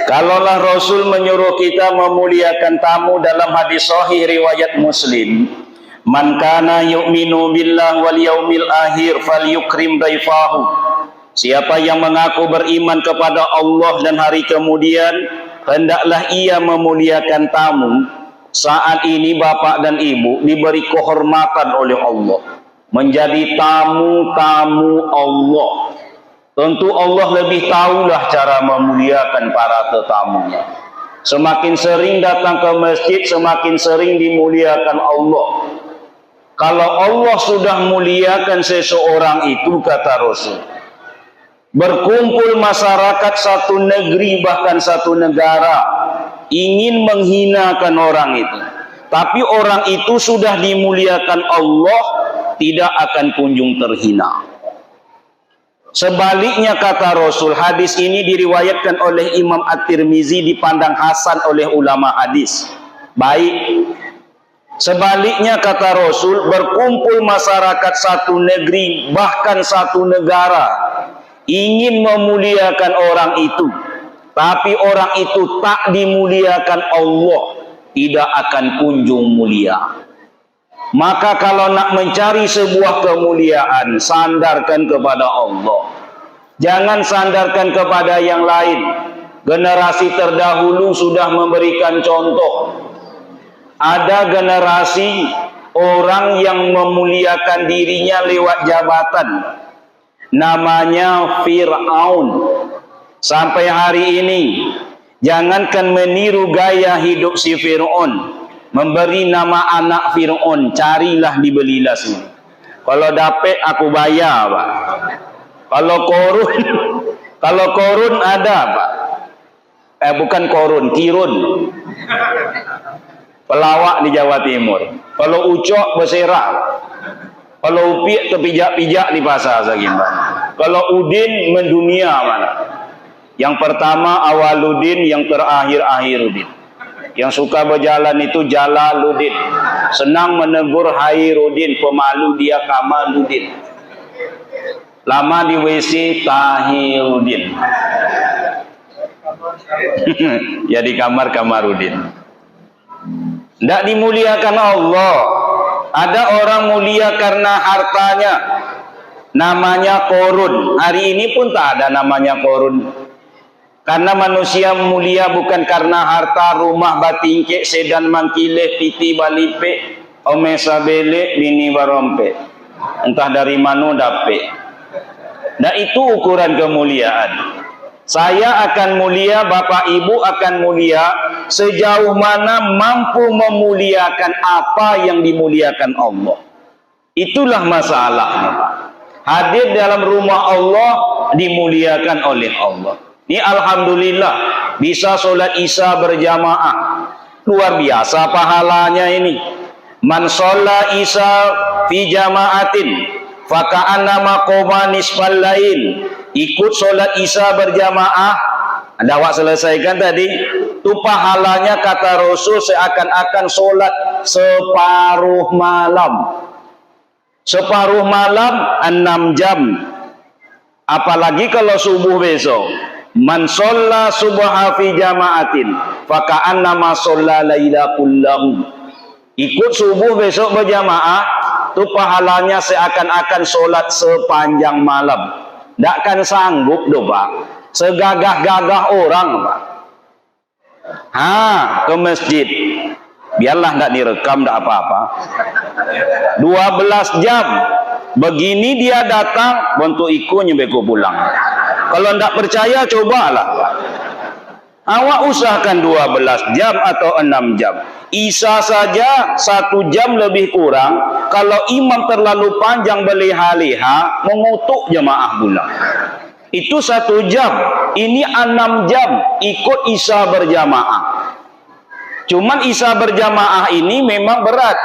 Kalaulah Rasul menyuruh kita memuliakan tamu dalam hadis sahih riwayat Muslim, man kana yu'minu billah wal yaumil akhir falyukrim daifahu. Siapa yang mengaku beriman kepada Allah dan hari kemudian, hendaklah ia memuliakan tamu. Saat ini bapak dan ibu diberi kehormatan oleh Allah, menjadi tamu-tamu Allah. Tentu Allah lebih tahulah cara memuliakan para tetamunya. Semakin sering datang ke masjid, semakin sering dimuliakan Allah. Kalau Allah sudah muliakan seseorang itu, kata Rasul, berkumpul masyarakat satu negeri bahkan satu negara ingin menghinakan orang itu, tapi orang itu sudah dimuliakan Allah, tidak akan kunjung terhina. Sebaliknya, kata Rasul, hadis ini diriwayatkan oleh Imam At-Tirmizi, dipandang hasan oleh ulama hadis. Baik. Sebaliknya, kata Rasul, berkumpul masyarakat satu negeri bahkan satu negara ingin memuliakan orang itu, tapi orang itu tak dimuliakan Allah, tidak akan kunjung mulia. Maka kalau nak mencari sebuah kemuliaan, sandarkan kepada Allah. Jangan sandarkan kepada yang lain. Generasi terdahulu sudah memberikan contoh. Ada generasi orang yang memuliakan dirinya lewat jabatan. Namanya Fir'aun. Sampai hari ini, jangankan meniru gaya hidup si Fir'aun, memberi nama anak Fir'aun, carilah dibelilah sini. Kalau dapat aku bayar, Pak. Kalau korun ada, Pak. Bukan korun, kirun. Pelawak di Jawa Timur. Kalau ucok berserah. Kalau upiak terpijak-pijak di pasar Sagimba. Kalau udin mendunia mana? Yang pertama Awaludin, yang terakhir Akhirudin. Yang suka berjalan itu Jalaluddin. Senang menegur Hairudin, pemalu dia Kamaluddin. Lama di WC Tahirudin. Jadi kamar Kamarudin. Tidak dimuliakan Allah. Ada orang mulia karena hartanya. Namanya Korun. Hari ini pun tak ada namanya Korun. Karena manusia mulia bukan karena harta, rumah, batingkek, sedan, mangkileh, piti, balipe, omesa bele, bini barompe. Entah dari mana dapet. Nah, itu ukuran kemuliaan. Saya akan mulia, bapak ibu akan mulia, sejauh mana mampu memuliakan apa yang dimuliakan Allah. Itulah masalahnya, Pak. Hadir dalam rumah Allah, dimuliakan oleh Allah. Ini alhamdulillah bisa sholat isya berjamaah. Luar biasa pahalanya ini. Man sholla isya fi jama'atin faka'annama qoma nisfal lail. Ikut sholat isya berjamaah. Anda awak selesaikan tadi. Itu pahalanya, kata Rasul, seakan-akan sholat separuh malam. Separuh malam 6 jam. Apalagi kalau subuh besok. Man sholla subha fi jama'atin faka'annama sholla laila kullahu. Ikut subuh besok berjamaah, itu pahalanya seakan-akan sholat sepanjang malam. Tak akan sanggup doh, Pak. Segagah-gagah orang, Pak. Ke masjid. Biarlah tak direkam, tak apa-apa. 12 jam. Begini dia datang, bentuk ikut nyebeko pulang. Kalau tidak percaya, cobalah. Awak usahakan 12 jam atau 6 jam. Isya saja 1 jam lebih kurang. Kalau imam terlalu panjang berleha-leha, mengutuk jemaah pula. Itu 1 jam. Ini 6 jam ikut isya berjamaah. Cuman isya berjamaah ini memang berat.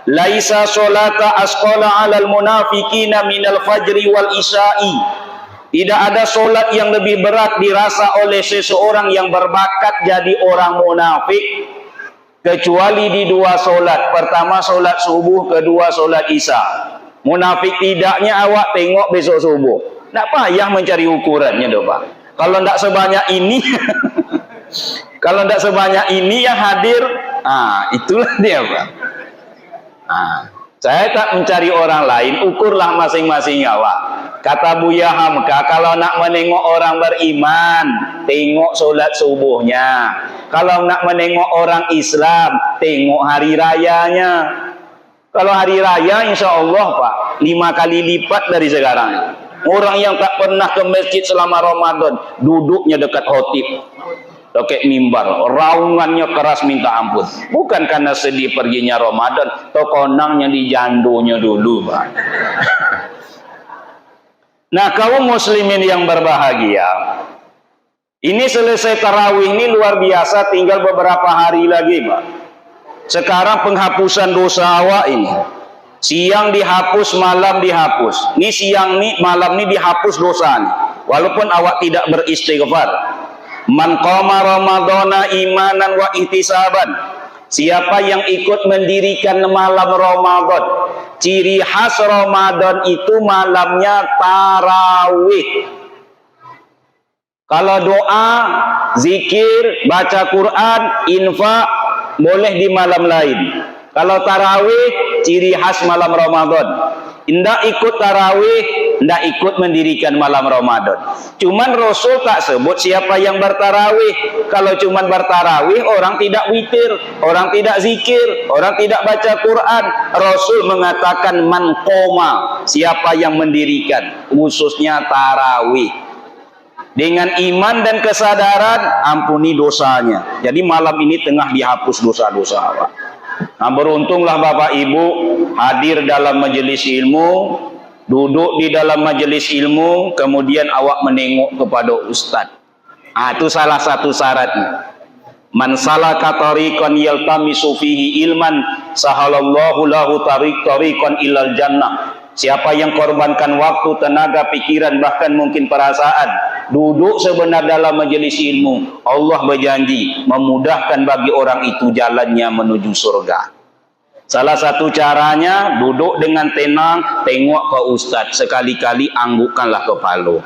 Laisa sholata asqala 'alal munafiqina minal fajri wal isya'i. Tidak ada solat yang lebih berat dirasa oleh seseorang yang berbakat jadi orang munafik kecuali di 2 solat. Pertama solat subuh, kedua solat isya. Munafik tidaknya awak tengok besok subuh. Tak payah mencari ukurannya, doh, Pak. Kalau tidak sebanyak ini, kalau tidak sebanyak ini yang hadir, itulah dia, Pak. Saya tak mencari orang lain, ukurlah masing-masing awak. Kata Buya Hamka, kalau nak menengok orang beriman, tengok solat subuhnya. Kalau nak menengok orang Islam, tengok hari rayanya. Kalau hari raya, insya Allah, Pak, 5 kali lipat dari sekarang. Orang yang tak pernah ke masjid selama Ramadan, duduknya dekat khotib, dekat mimbar, raungannya keras minta ampun. Bukan karena sedih perginya Ramadan, tokonangnya di jandonya dulu, Pak. Nah, kaum muslimin yang berbahagia, ini selesai tarawih ini luar biasa, tinggal beberapa hari lagi, Pak. Sekarang penghapusan dosa awak ini. Siang dihapus, malam dihapus. Ini siang nih, malam nih dihapus dosa nih. Walaupun awak tidak beristighfar. Man qama ramadhana imanan wa ihtisaban. Siapa yang ikut mendirikan malam Ramadan. Ciri khas Ramadan itu malamnya tarawih. Kalau doa, zikir, baca Quran, infak, boleh di malam lain. Kalau tarawih, ciri khas malam Ramadan. Tidak ikut tarawih, tidak ikut mendirikan malam Ramadan. Cuman Rasul tak sebut siapa yang bertarawih. Kalau cuman bertarawih, orang tidak witir, orang tidak zikir, orang tidak baca Quran. Rasul mengatakan man qoma, siapa yang mendirikan, khususnya tarawih. Dengan iman dan kesadaran, ampuni dosanya. Jadi malam ini tengah dihapus dosa-dosa awak. Nah, beruntunglah Bapak Ibu hadir dalam majelis ilmu, duduk di dalam majelis ilmu, kemudian awak menengok kepada ustaz. Itu salah satu syaratnya. Man salaka tariqan yaltamisu fihi ilman, sahalallahu lahu tariqan ilal jannah. Siapa yang korbankan waktu, tenaga, pikiran, bahkan mungkin perasaan, duduk sebenar dalam majelis ilmu, Allah berjanji memudahkan bagi orang itu jalannya menuju surga. Salah satu caranya, duduk dengan tenang, tengok ke ustaz, sekali-kali anggukkanlah kepala.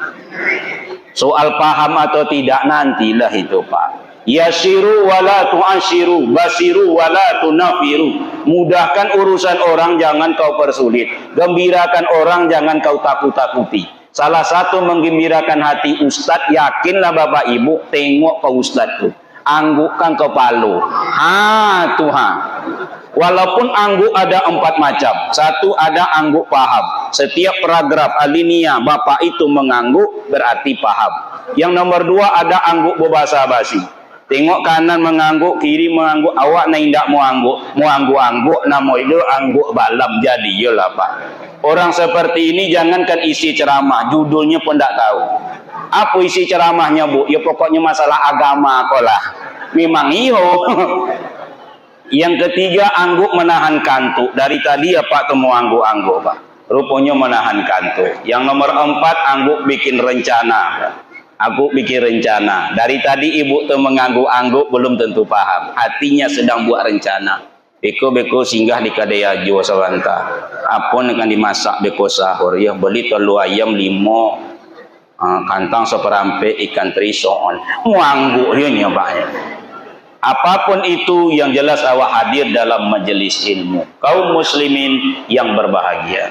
Soal paham atau tidak nantilah itu, Pak. Yasiru wala tu'ashiru, basiru wala tunafiru. Mudahkan urusan orang, jangan kau persulit. Gembirakan orang, jangan kau takut-takuti. Salah satu menggembirakan hati ustaz, yakinlah Bapak Ibu, tengok ke ustaz tu, anggukkan kepala. Tuhan. Walaupun angguk ada 4 macam. Satu, ada angguk paham. Setiap paragraf alinea Bapak itu mengangguk berarti paham. Yang nomor 2, ada angguk berbahasa basi. Tengok kanan mengangguk, kiri mengangguk, awak nak indak mau angguk, nama itu angguk balam jadi, yalah Pak. Orang seperti ini jangankan isi ceramah, judulnya pun tak tahu. Apa isi ceramahnya, Bu? Ya pokoknya masalah agama kolah. Memang iyo. Yang ketiga, angguk menahan kantuk. Dari tadi ya Pak temu angguk-angguk, Pak. Rupanya menahan kantuk. Yang nomor 4, angguk bikin rencana. Aku bikin rencana. Dari tadi ibu tu mengangguk-angguk belum tentu paham. Hatinya sedang buat rencana. Beko-beko singgah di kedai ajo sawanta. Apa yang akan dimasak beko sahur? Ya beli telur ayam 5, kantang seperampe, ikan teri soon. Mengangguk dia Pak. Apapun itu yang jelas awak hadir dalam majelis ilmu. Kaum muslimin yang berbahagia.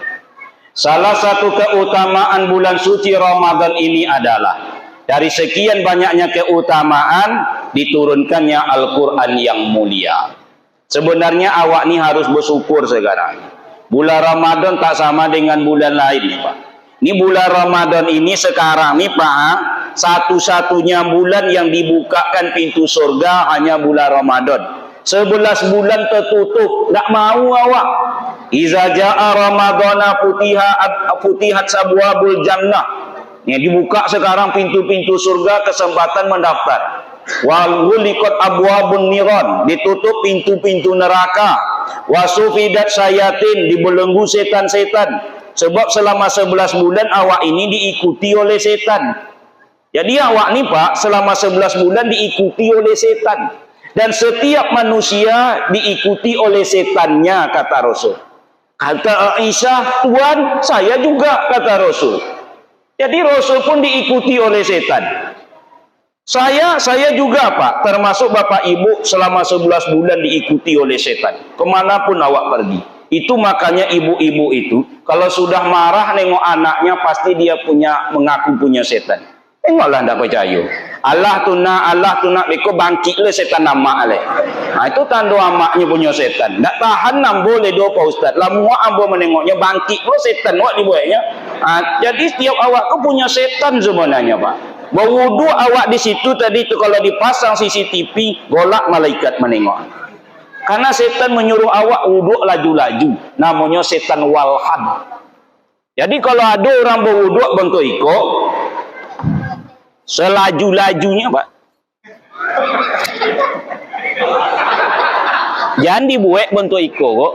Salah satu keutamaan bulan suci Ramadan ini adalah dari sekian banyaknya keutamaan diturunkannya Al-Quran yang mulia. Sebenarnya awak ni harus bersyukur sekarang. Bulan Ramadan tak sama dengan bulan lain, Pak. Ini bulan Ramadan ini sekarang ni Pak, satu-satunya bulan yang dibukakan pintu surga hanya bulan Ramadan. 11 bulan tertutup, tak mau awak. Iza jaa Ramadana futihat sabwabul jannah. Yang dibuka sekarang pintu-pintu surga, kesempatan mendaftar. Wal ghuliqat abwabun niran, ditutup pintu-pintu neraka. Wasufidat syayatin, dibelenggu setan-setan. Sebab selama 11 bulan awak ini diikuti oleh setan. Jadi awak ni Pak, selama 11 bulan diikuti oleh setan. Dan setiap manusia diikuti oleh setannya, kata Rasul. Kata Aisyah, Tuhan, saya juga, kata Rasul. Jadi Rasul pun diikuti oleh setan. Saya juga Pak, termasuk Bapak Ibu selama 11 bulan diikuti oleh setan. Kemanapun awak pergi. Itu makanya ibu-ibu itu, kalau sudah marah nengok anaknya, pasti dia mengaku punya setan. Tengoklah ndak percaya. Allah tu nak beko bangkit le setan nama le. Nah, itu tanda amaknya punya setan. Ndak tahan nam boleh do Pak Ustaz. Lamu ambo menengoknya bangkit lo setan wak dibuatnya. Jadi setiap awak tu punya setan sebenarnya Pak. Berwudu awak di situ tadi tu kalau dipasang CCTV, golak malaikat menengok. Karena setan menyuruh awak wudu laju-laju. Namanya setan walhan. Jadi kalau ada orang berwudu bentuk iko, selaju-lajunya Pak. Jangan dibuat bentuk iko kok.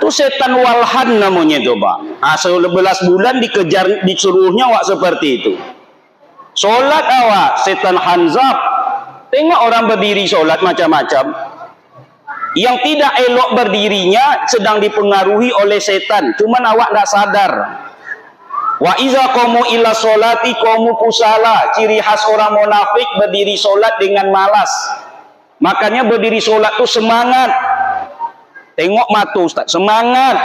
Itu setan walhan namanya coba. 11 bulan dikejar, disuruhnya awak seperti itu. Solat awak setan hanzab. Tengok orang berdiri solat macam-macam. Yang tidak elok berdirinya sedang dipengaruhi oleh setan. Cuman awak tak sadar. Wa iza qamu ila sholati qamu kusala. Ciri khas orang munafik berdiri solat dengan malas. Makanya berdiri solat itu semangat. Tengok mata Ustaz, semangat.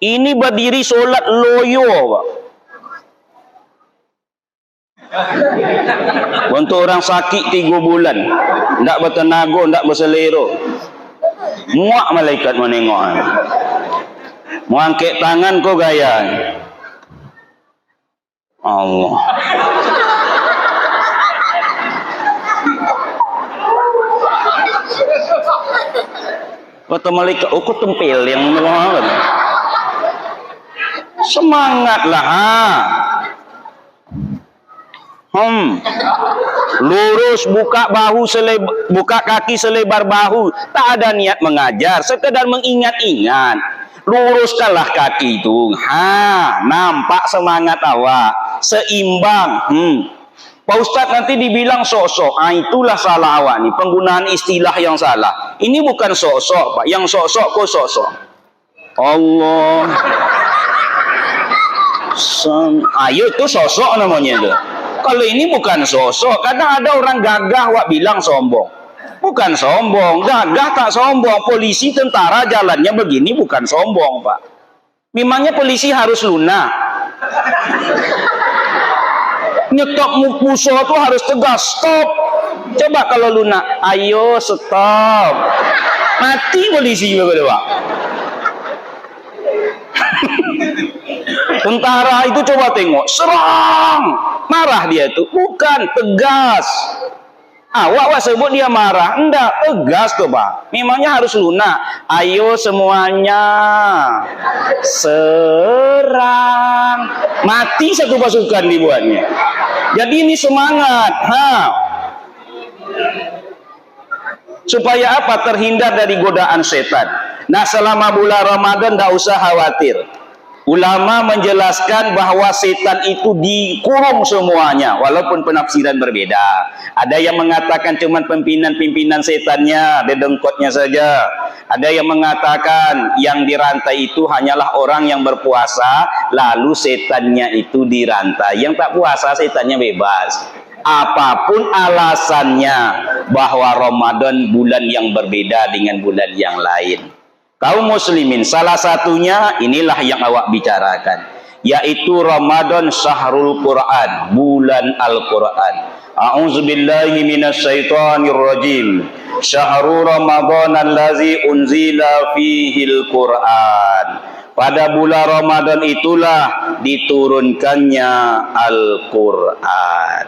Ini berdiri solat loyo Pak. Untuk orang sakit 3 bulan, ndak bertenaga, ndak berselera. Muak malaikat menengok. Mau angkat tangan kau gaya. Allah. Kata malaikat, kau tempel yang meluangkan. Semangatlah lurus, buka kaki selebar bahu. Tak ada niat mengajar, sekedar mengingat-ingat. Luruskanlah kaki itu. Nampak semangat awak, seimbang. Pak Ustaz nanti dibilang sok-sok. Itulah salah awak nih, penggunaan istilah yang salah. Ini bukan sok-sok Pak, yang sok-sok kok sok-sok. Allah. Ayo itu sosok namanya itu. Kalau ini bukan sosok. Kadang ada orang gagah wak bilang sombong. Bukan sombong, gagah tak sombong. Polisi, tentara jalannya begini bukan sombong Pak. Memangnya polisi harus lunak. Nyetop musuh itu harus tegas, stop. Coba kalau lunak, ayo stop. Mati polisi juga Pak. Tentara itu coba tengok, serang, marah dia itu, bukan tegas. Awak sebut dia marah, enggak, tegas tuh Pak. Memangnya harus lunak. Ayo semuanya serang. Mati satu pasukan dibuatnya. Jadi ini semangat. Supaya apa? Terhindar dari godaan setan. Nah, selama bulan Ramadan tidak usah khawatir. Ulama menjelaskan bahwa setan itu dikurung semuanya, walaupun penafsiran berbeda. Ada yang mengatakan cuma pimpinan-pimpinan setannya, dedengkotnya saja. Ada yang mengatakan yang dirantai itu hanyalah orang yang berpuasa, lalu setannya itu dirantai. Yang tak puasa setannya bebas. Apapun alasannya bahwa Ramadan bulan yang berbeda dengan bulan yang lain. Kaum muslimin, salah satunya inilah yang awak bicarakan, yaitu Ramadan syahrul Quran, bulan Al-Quran. A'udzubillahi minasyaitonir rajim. Syahrul Ramadan allazi unzila fihil Quran. Pada bulan Ramadan itulah diturunkannya Al-Quran.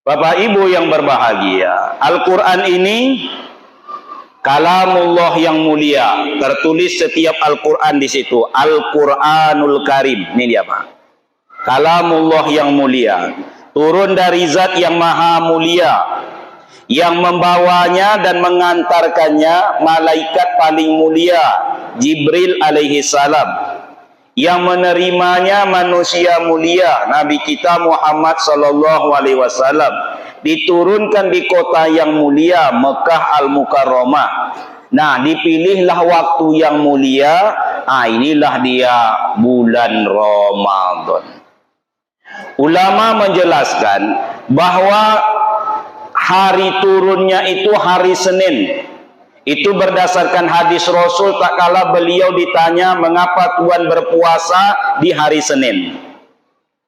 Bapak Ibu yang berbahagia, Al-Quran ini kalamullah yang mulia, tertulis setiap Al-Quran di situ. Al-Quranul Karim. Ini dia Pak. Kalamullah yang mulia, turun dari zat yang maha mulia, yang membawanya dan mengantarkannya malaikat paling mulia, Jibril alaihi salam. Yang menerimanya manusia mulia, Nabi kita Muhammad sallallahu alaihi wasallam. Diturunkan di kota yang mulia, Mekah Al-Mukarramah. Nah, dipilihlah waktu yang mulia. Inilah dia bulan Ramadan. Ulama menjelaskan bahwa hari turunnya itu hari Senin. Itu berdasarkan hadis Rasul tak kala beliau ditanya mengapa Tuhan berpuasa di hari Senin.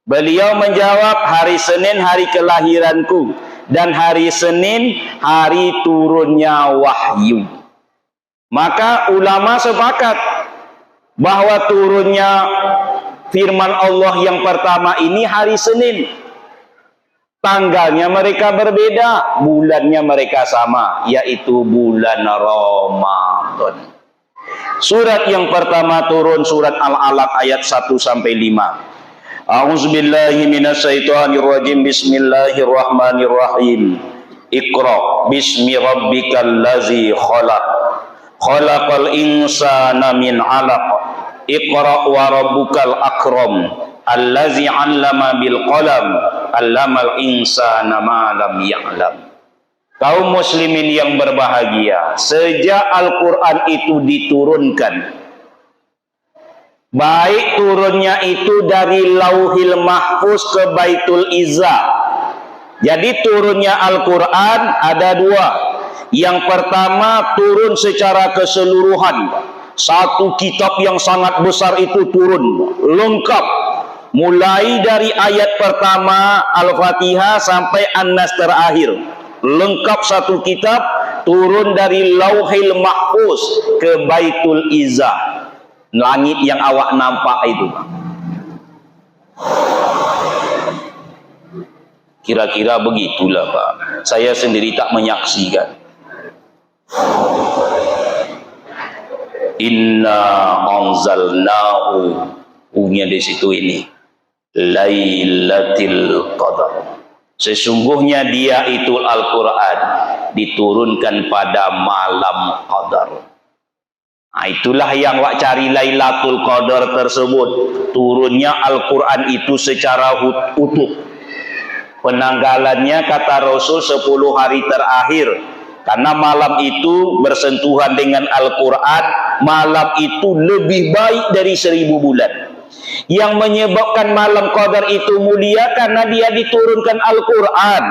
Beliau menjawab, hari Senin hari kelahiranku dan hari Senin hari turunnya wahyu. Maka ulama sepakat bahwa turunnya firman Allah yang pertama ini hari Senin. Tanggalnya mereka berbeda, bulannya mereka sama, yaitu bulan Ramadan. Surat yang pertama turun surat Al-Alaq ayat 1 sampai 5. A'udzubillahi minasyaitonirrajim. Bismillahirrahmanirrahim. Iqra bismi rabbikal ladzi khalaq. Khalaqal insana min 'alaq. Iqra wa rabbukal akram. Allazi 'allama bil qalam, 'allamal insana ma lam ya'lam. Kaum muslimin yang berbahagia, sejak Al-Qur'an itu diturunkan, baik turunnya itu dari Lauhil Mahfuz ke Baitul Izzah. Jadi turunnya Al-Qur'an ada dua. Yang pertama turun secara keseluruhan. Satu kitab yang sangat besar itu turun lengkap. Mulai dari ayat pertama Al-Fatihah sampai An-Nas terakhir. Lengkap satu kitab turun dari Lauhil Mahfuz ke Baitul Izzah. Langit yang awak nampak itu. Kira-kira begitulah Pak. Saya sendiri tak menyaksikan. Inna anzalnahu. Punya di situ ini. Lailatul Qadar. Sesungguhnya dia itu Al-Quran diturunkan pada malam Qadar. Nah, itulah yang wak cari Lailatul Qadar tersebut. Turunnya Al-Quran itu secara utuh. Penanggalannya kata Rasul 10 hari terakhir. Karena malam itu bersentuhan dengan Al-Quran. Malam itu lebih baik dari 1000 bulan. Yang menyebabkan malam Qadar itu mulia karena dia diturunkan Al-Quran.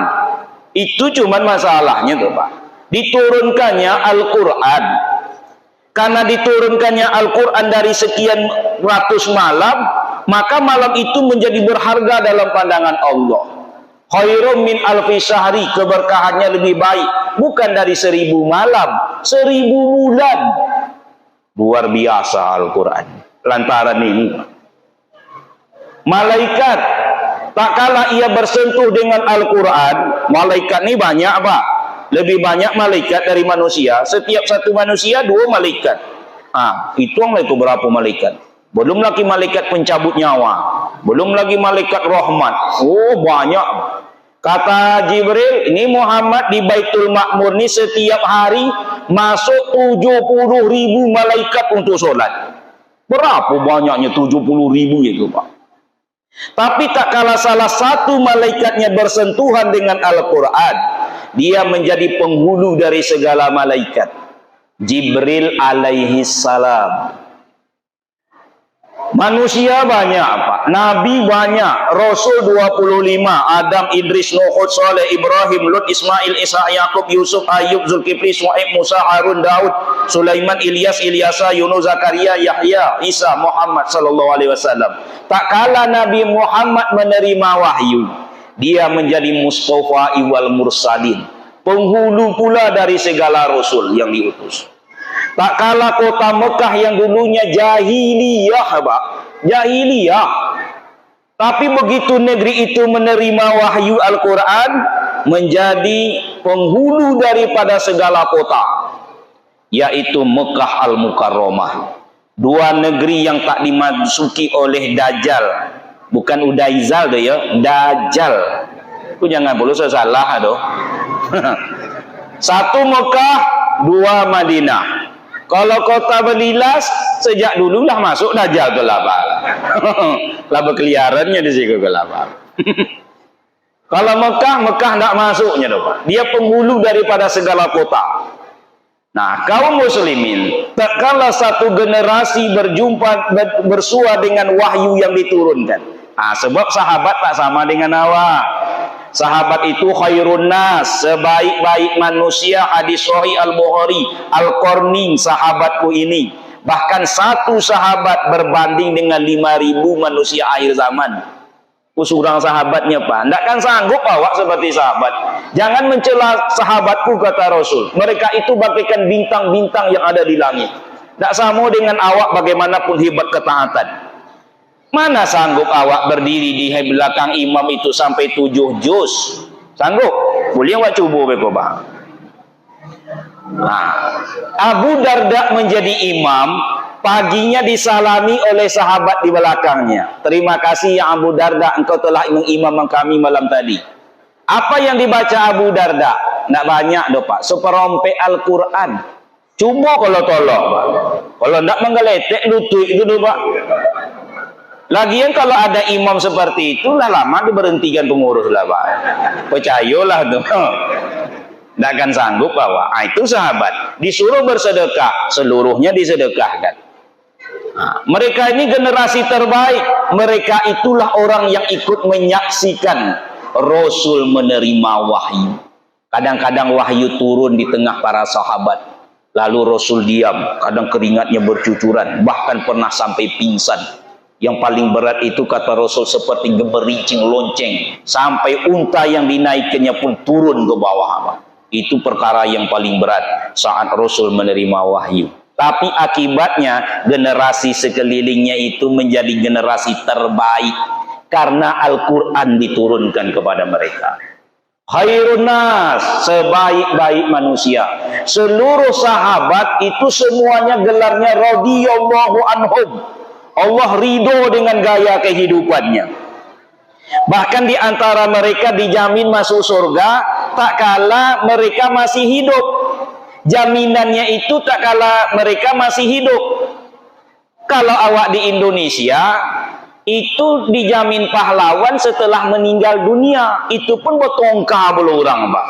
Itu cuman masalahnya tuh Pak. Diturunkannya Al-Quran. Karena diturunkannya Al-Quran dari sekian ratus malam, maka malam itu menjadi berharga dalam pandangan Allah. Khairum min alfi syahri, keberkahannya lebih baik. Bukan dari 1000 malam, 1000 bulan. Luar biasa Al-Quran. Lantaran ini malaikat tak kala ia bersentuh dengan Al-Quran. Malaikat ini banyak Pak. Lebih banyak malaikat dari manusia. Setiap satu manusia 2 malaikat. Hitung itu berapa malaikat. Belum lagi malaikat pencabut nyawa. Belum lagi malaikat rahmat. Oh banyak. Kata Jibril, ini Muhammad di Baitul Ma'mur ini setiap hari masuk 70.000 malaikat untuk sholat. Berapa banyaknya 70.000 itu Pak. Tapi tak kalah salah satu malaikatnya bersentuhan dengan Al-Quran, dia menjadi penghulu dari segala malaikat. Jibril alaihi salam. Manusia banyak Pak, Nabi banyak, Rasul 25, Adam, Idris, Nuh, Hud, Saleh, Ibrahim, Lut, Ismail, Isa, Yakub, Yusuf, Ayub, Zulkifli, Suhaib, Musa, Harun, Daud, Sulaiman, Ilyas, Ilyasa, Yunus, Zakaria, Yahya, Isa, Muhammad sallallahu alaihi wasallam. Tak kala Nabi Muhammad menerima wahyu, dia menjadi Mustafa wal Mursalin, penghulu pula dari segala rasul yang diutus. Tak kala kota Mekah yang dulunya jahiliyah Pak, jahiliyah. Tapi begitu negeri itu menerima wahyu Al-Quran, menjadi penghulu daripada segala kota, yaitu Mekah Al-Mukarramah. 2 negeri yang tak dimasuki oleh Dajjal. Bukan Udaizal deh ya, Dajjal. Itu jangan perlu salah aduh. 1 Mekah, 2 Madinah. Kalau kota Belilas sejak dulu lah masuk Dajjal ke lapar. Lah berkeliarannya di situ ke lapar. Kalau Mekah tak masuknya Pak. Dia penghulu daripada segala kota. Nah, kaum muslimin, tak kala satu generasi bersua dengan wahyu yang diturunkan. Nah, sebab sahabat tak sama dengan awak. Sahabat itu khairun nas, sebaik-baik manusia. Hadis sahih Al-Bukhari, Al-Qarnin, sahabatku ini. Bahkan satu sahabat berbanding dengan 5.000 manusia akhir zaman. Usurang sahabatnya, Pak. Tidak kan sanggup awak seperti sahabat. Jangan mencela sahabatku, kata Rasul. Mereka itu bagaikan bintang-bintang yang ada di langit. Tidak sama dengan awak bagaimanapun hebat ketaatan. Mana sanggup awak berdiri di belakang imam itu sampai 7 juz? Sanggup? Boleh awak cuba beko, Pak. Nah, Abu Darda menjadi imam. Paginya disalami oleh sahabat di belakangnya. Terima kasih ya Abu Darda, engkau telah mengimam kami malam tadi. Apa yang dibaca Abu Darda? Tidak banyak doh, Pak. Seperompak Al-Quran. Cuma kalau tolong, Pak. Kalau tidak menggeletek lutut itu doh, Pak. Lagian kalau ada imam seperti itu, lah lama diberhentikan pengurus lah, Pak. Percayalah tuh. Tidak akan sanggup, Pak. Nah, itu sahabat. Disuruh bersedekah, seluruhnya disedekahkan. Nah, mereka ini generasi terbaik. Mereka itulah orang yang ikut menyaksikan Rasul menerima wahyu. Kadang-kadang wahyu turun di tengah para sahabat, lalu Rasul diam, kadang keringatnya bercucuran, bahkan pernah sampai pingsan. Yang paling berat itu kata Rasul seperti gemerincing lonceng, sampai unta yang dinaikkannya pun turun ke bawah. Itu perkara yang paling berat saat Rasul menerima wahyu. Tapi akibatnya generasi sekelilingnya itu menjadi generasi terbaik karena Al-Quran diturunkan kepada mereka. Khairun nas, sebaik-baik manusia. Seluruh sahabat itu semuanya gelarnya radhiyallahu anhum. Allah ridho dengan gaya kehidupannya. Bahkan di antara mereka dijamin masuk surga tak kala mereka masih hidup. Jaminannya itu tak kala mereka masih hidup. Kalau awak di Indonesia itu dijamin pahlawan setelah meninggal dunia. Itu pun bertongkar belum orang, Pak.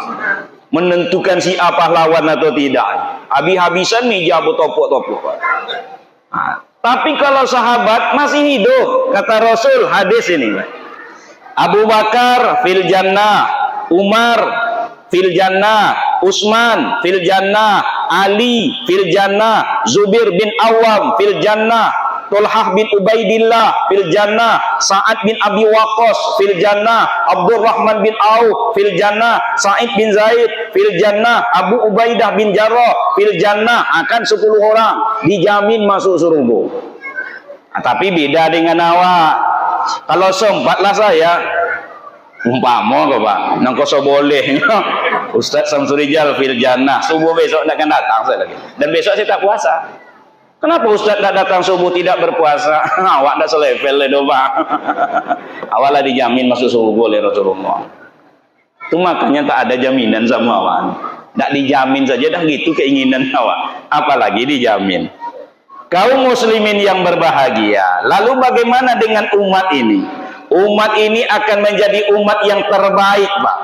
Menentukan si A pahlawan atau tidak. Habis-habisan meja bertopok-topok, Pak. Nah, tapi kalau sahabat masih hidup, kata Rasul hadis ini, Pak. Abu Bakar fil jannah, Umar fil jannah, Utsman fil jannah, Ali fil jannah, Zubair bin Awam fil jannah, Talhah bin Ubaidillah fil jannah, Sa'ad bin Abi Waqqas fil jannah, Abdurrahman bin Auf fil jannah, Sa'id bin Zaid fil jannah, Abu Ubaidah bin Jarrah fil jannah. Akan 10 orang dijamin masuk surga. Nah, tapi beda dengan awak. Kalau sempatlah saya umpama kok, Pak, nang koso boleh Ustaz Samsurijal fil jannah, subuh besok tidak akan datang saya lagi, dan besok saya tak puasa. Kenapa Ustaz tak datang subuh tidak berpuasa? Awak dah selevel le, Pak. Awak lah dijamin masuk surga oleh Rasulullah. Itu makanya tak ada jaminan sama awak. Tak dijamin saja dah gitu keinginan awak, apalagi dijamin. Kaum muslimin yang berbahagia. Lalu bagaimana dengan umat ini? Umat ini akan menjadi umat yang terbaik, Pak,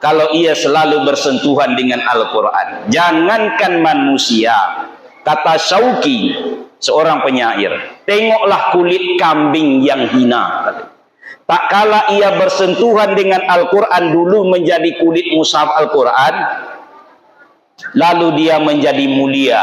kalau ia selalu bersentuhan dengan Al-Quran. Jangankan manusia, kata Syauqi, seorang penyair, tengoklah kulit kambing yang hina. Tak kala ia bersentuhan dengan Al-Quran dulu menjadi kulit mushaf Al-Quran, lalu dia menjadi mulia.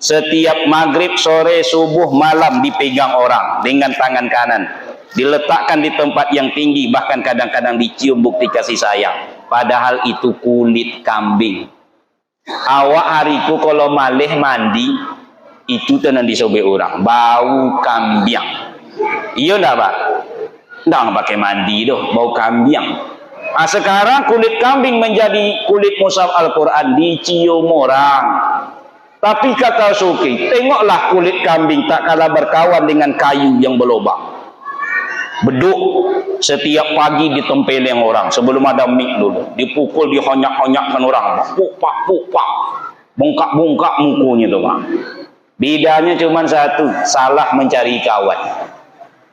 Setiap maghrib, sore, subuh, malam dipegang orang dengan tangan kanan, diletakkan di tempat yang tinggi, bahkan kadang-kadang dicium bukti kasih sayang. Padahal itu kulit kambing. Awak hariku kalau malih mandi itu tenang disobek orang, bau kambing. Iya enggak, Pak? Enggak pakai mandi doh, bau kambing. Nah, sekarang kulit kambing menjadi kulit mushaf Al-Quran, dicium orang. Tapi kata Syauqi, tengoklah kulit kambing tak kalah berkawan dengan kayu yang berlubang. Beduk setiap pagi ditempeleng orang sebelum ada mik dulu, dipukul, dihonyak-honyakkan orang, pupak-pupak, bongkak-bongkak mukunya tuh, Pak. Bedanya cuma satu, salah mencari kawan.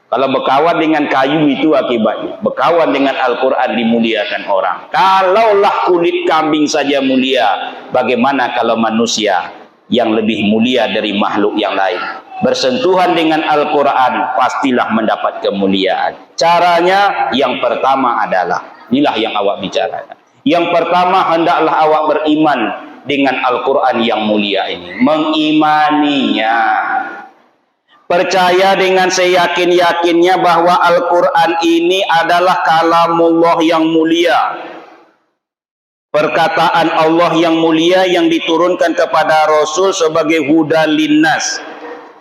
Kalau berkawan dengan kayu itu akibatnya. Berkawan dengan Al-Quran dimuliakan orang. Kalaulah kulit kambing saja mulia, bagaimana kalau manusia? yang lebih mulia dari makhluk yang lain. Bersentuhan dengan Al-Quran pastilah mendapat kemuliaan. Caranya yang pertama adalah, inilah yang awak bicarakan. Yang pertama, hendaklah awak beriman dengan Al-Quran yang mulia ini, mengimaninya, percaya dengan seyakin-yakinnya bahwa Al-Quran ini adalah kalamullah yang mulia, perkataan Allah yang mulia yang diturunkan kepada Rasul sebagai huda linnas.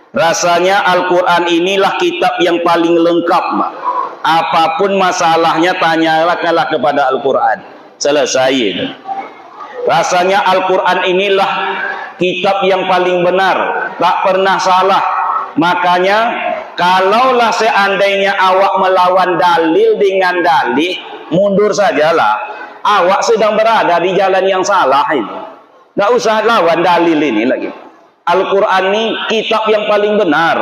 Rasanya Al-Quran inilah kitab yang paling lengkap. Apapun masalahnya, tanyalah kepada Al-Quran. Selesai. Rasanya Al-Quran inilah kitab yang paling benar, tak pernah salah. Makanya kalaulah seandainya awak melawan dalil dengan dalih, mundur sajalah. Awak sedang berada di jalan yang salah ini. Tidak usah lawan dalil ini lagi. Al-Quran ini kitab yang paling benar.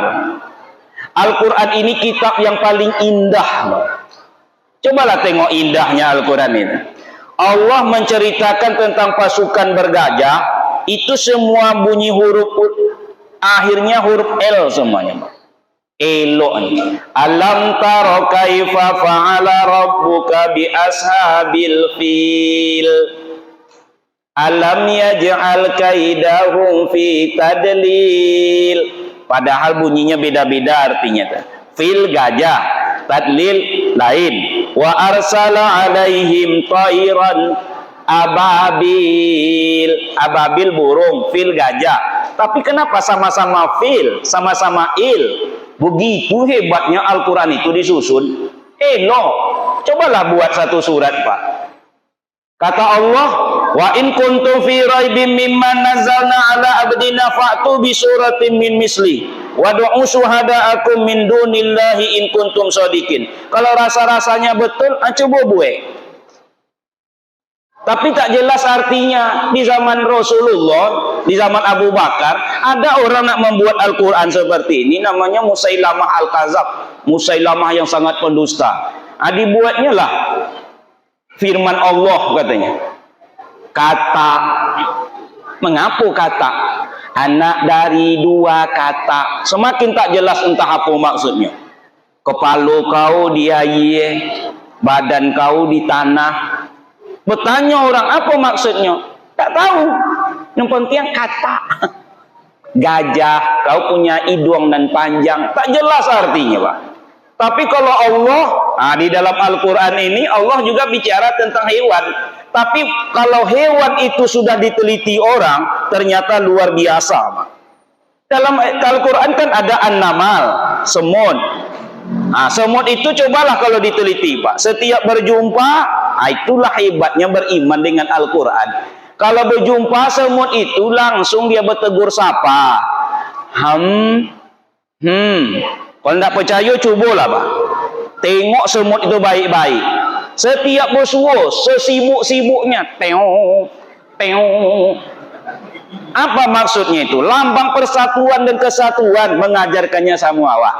Al-Quran ini kitab yang paling indah. Cobalah tengok indahnya Al-Quran ini. Allah menceritakan tentang pasukan bergajah. Itu semua bunyi huruf, akhirnya huruf L semuanya. Elok ni. Alam taro kaifa fa'ala rabbuka bi ashabil fil. Alam yaj'al kaidahum fi tadlil. Padahal bunyinya beda-beda artinya. Fil gajah, tadlil lain. Wa arsala alaihim tairan ababil. Ababil burung, fil gajah. Tapi kenapa sama-sama fil, sama-sama il? Begitu hebatnya Al-Quran itu disusun. Elok. Cobalah buat satu surat, Pak. Kata Allah, wa in kuntum fi raibim mimma nazzalna ala abdina fa'tu bi suratin min misli wad'u syuhada'akum min dunillahi in kuntum shadiqin. Kalau rasa-rasanya betul, coba buat. Tapi tak jelas artinya. Di zaman Rasulullah, di zaman Abu Bakar, ada orang nak membuat Al-Quran seperti ini, namanya Musailamah Al-Kazab, Musailamah yang sangat pendusta. Dibuatnya lah firman Allah katanya. Kata. Mengapa kata? Anak dari dua kata. Semakin tak jelas entah apa maksudnya. Kepala kau di air, badan kau di tanah. Bertanya orang apa maksudnya? Tak tahu. Yang penting kata. Gajah, kau punya hidung dan panjang. Tak jelas artinya, Pak. Tapi kalau Allah, di dalam Al-Quran ini Allah juga bicara tentang hewan. Tapi kalau hewan itu sudah diteliti orang, ternyata luar biasa, Pak. Dalam Al-Quran kan ada an-namal, semut. Semut itu cobalah kalau diteliti, Pak. Setiap berjumpa, itulah hebatnya beriman dengan Al-Quran. Kalau berjumpa semut itu langsung dia bertegur sapa. Kalau tidak percaya, cubalah, Pak. Tengok semut itu baik-baik. Setiap bersuara, sesibuk-sibuknya, teong. Apa maksudnya itu? Lambang persatuan dan kesatuan, mengajarkannya sama awak.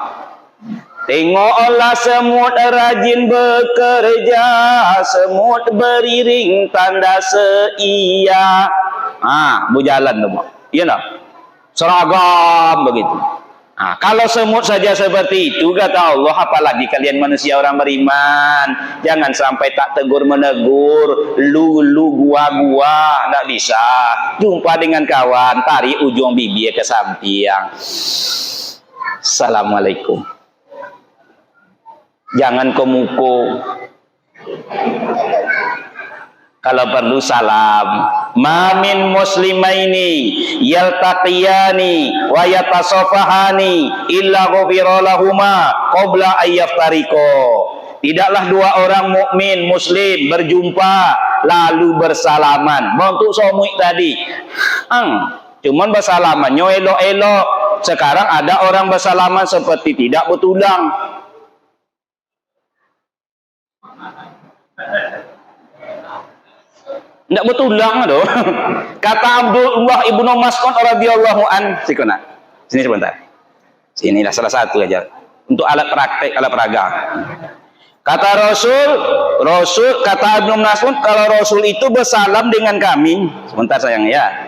Tengoklah semut rajin bekerja, semut beriring tanda seia. Berjalan semua. Iya tak? Seragam begitu. Kalau semut saja seperti itu, kata Allah, apalagi kalian manusia orang beriman. Jangan sampai tak tegur menegur, lu gua, tak bisa. Jumpa dengan kawan, tarik ujung bibir ke samping. Assalamualaikum. Jangan ke muka. Kalau perlu salam. Ma min muslimaini yaltaqiyani wa yatasafahani illa ghufira lahuma qabla ayyaftariqo. Tidaklah dua orang mukmin muslim berjumpa lalu bersalaman. Untuk somik tadi. Cuman bersalamannya elok-elok. Sekarang ada orang bersalaman seperti tidak bertulang. Tidak bertulang tu. Kata Abdullah ibnu Mas'ud radhiyallahu an, sini sebentar. Sinilah salah satu aja untuk alat praktek, alat peraga. Kata Rasul kata Ibnu Mas'ud, kalau Rasul itu bersalam dengan kami, sebentar sayang ya.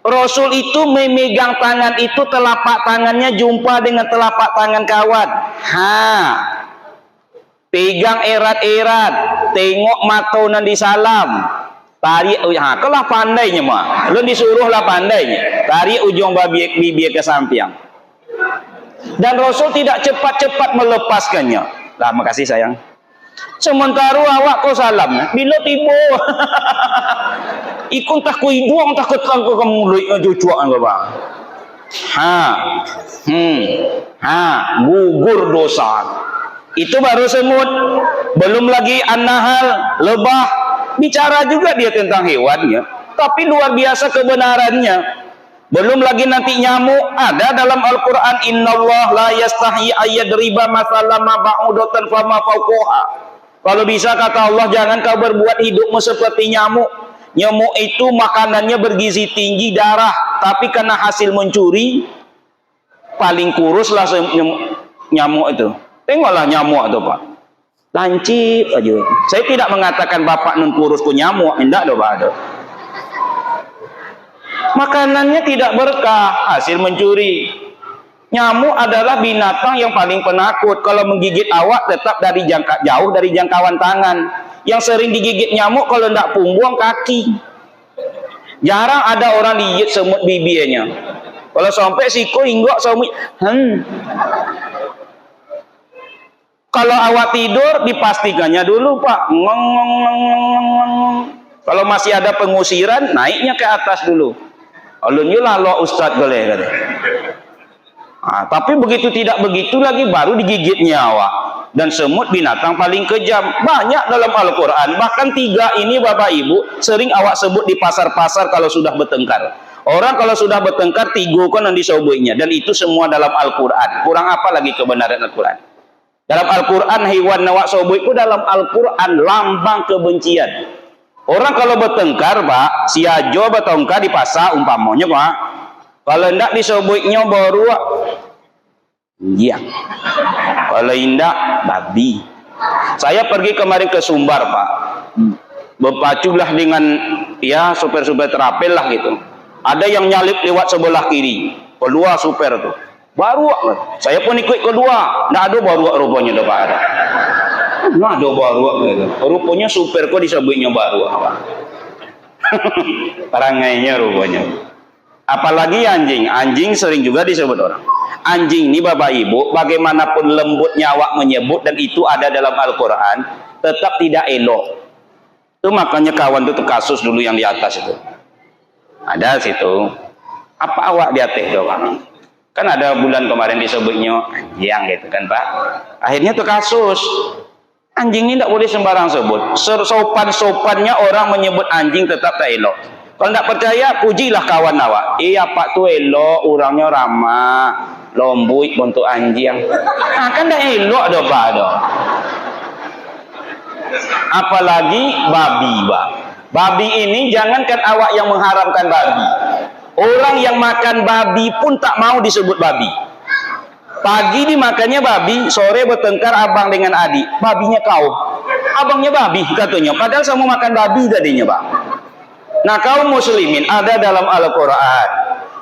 Rasul itu memegang tangan itu, telapak tangannya jumpa dengan telapak tangan kawan. Pegang erat-erat, tengok mata nan disalam. Tarik, kelah pandainya mah. Lu disuruhlah pandainya. Tarik ujung bibir ke samping. Dan Rasul tidak cepat-cepat melepaskannya. Lah, makasih sayang. Sementara awak kau salam, bila tiba, ikut tak kuiduang tak ketangku kamu cucuan ke bang. Gugur dosa. Itu baru semut, belum lagi an-nahl, lebah. Bicara juga dia tentang hewannya, tapi luar biasa kebenarannya. Belum lagi nanti nyamuk, ada dalam Al-Quran, innallaha la yastahi ayyadriba masalan ma ba'udatan fama fawqaha. Kalau bisa kata Allah, jangan kau berbuat hidupmu seperti nyamuk. Nyamuk itu makanannya bergizi tinggi, darah, tapi karena hasil mencuri, paling kuruslah nyamuk itu. Tengoklah nyamuk itu Pak, lancip aja. Saya tidak mengatakan bapak nun kurus ku nyamuk, enggak doh Pak. Makanannya tidak berkah, hasil mencuri. Nyamuk adalah binatang yang paling penakut. Kalau menggigit awak tetap jauh dari jangkauan tangan. Yang sering digigit nyamuk kalau tidak punggung kaki. Jarang ada orang digigit semut bibirnya. Kalau sampai siku inggok semut. Kalau awak tidur dipastikannya dulu Pak. Kalau masih ada pengusiran, naiknya ke atas dulu. Alunnya lalu Ustadz boleh kata. Tapi begitu tidak begitu lagi baru digigitnya awak. Dan semut binatang paling kejam. Banyak dalam Al-Quran. Bahkan 3 ini Bapak Ibu sering awak sebut di pasar-pasar kalau sudah bertengkar. Orang kalau sudah bertengkar 3 kan yang disobeknya. Dan itu semua dalam Al-Quran. Kurang apa lagi kebenaran Al-Quran? Dalam Al-Quran hewan awak sobek itu dalam Al-Quran lambang kebencian. Orang kalau bertengkar Pak, si ajo bertengkar di pasar umpamanya Pak. Kalau tidak disobeknya baru iya. Kalau tidak babi. Saya pergi kemarin ke Sumbar Pak. Berpaculah dengan ya super-super terapel lah gitu. Ada yang nyalip lewat sebelah kiri. Kedua super tuh. Baru saya pun ikut kedua. Tidak ada baru rupanya Pak ada. Nah, ada baru gitu. Rupanya super kok disebutnya baru apa? Perangainya rupanya. Apalagi anjing. Anjing sering juga disebut orang. Anjing ini Bapak Ibu, bagaimanapun lembutnya awak menyebut dan itu ada dalam Al-Quran, tetap tidak elok. Itu makanya kawan itu kasus dulu yang di atas itu. Ada situ. Apa awak di atas itu Pak? Kan ada bulan kemarin disebutnya anjing gitu kan Pak. Akhirnya itu kasus. Anjing ini tidak boleh sembarang sebut. Sopan-sopannya orang menyebut anjing tetap tak elok. Kalau tidak percaya, pujilah kawan awak. Iya Pak tuh elok, orangnya ramah, lembut untuk anjing. Kan tidak elok doh Pak doh. Apalagi babi Pak. Babi ini jangankan awak yang mengharamkan babi. Orang yang makan babi pun tak mau disebut babi. Pagi dimakannya babi, sore bertengkar abang dengan adik. Babinya kau, abangnya babi katanya. Padahal sama makan babi tadinya Pak. Nah kaum muslimin ada dalam Al-Quran.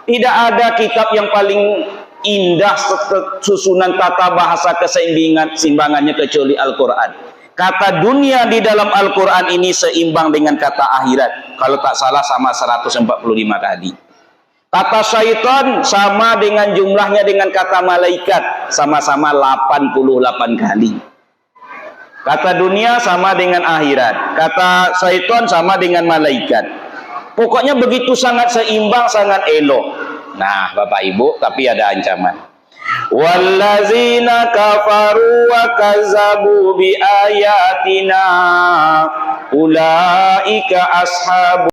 Tidak ada kitab yang paling indah susunan tata bahasa keseimbangannya kecuali Al-Quran. Kata dunia di dalam Al-Quran ini seimbang dengan kata akhirat. Kalau tak salah sama 145 kali. Kata syaitan sama dengan jumlahnya dengan kata malaikat. Sama-sama 88 kali. Kata dunia sama dengan akhirat. Kata syaitan sama dengan malaikat. Pokoknya begitu sangat seimbang, sangat elok. Nah Bapak Ibu, tapi ada ancaman. Wallazina kafaru wa kazzabu bi ayatina ulaika ashabu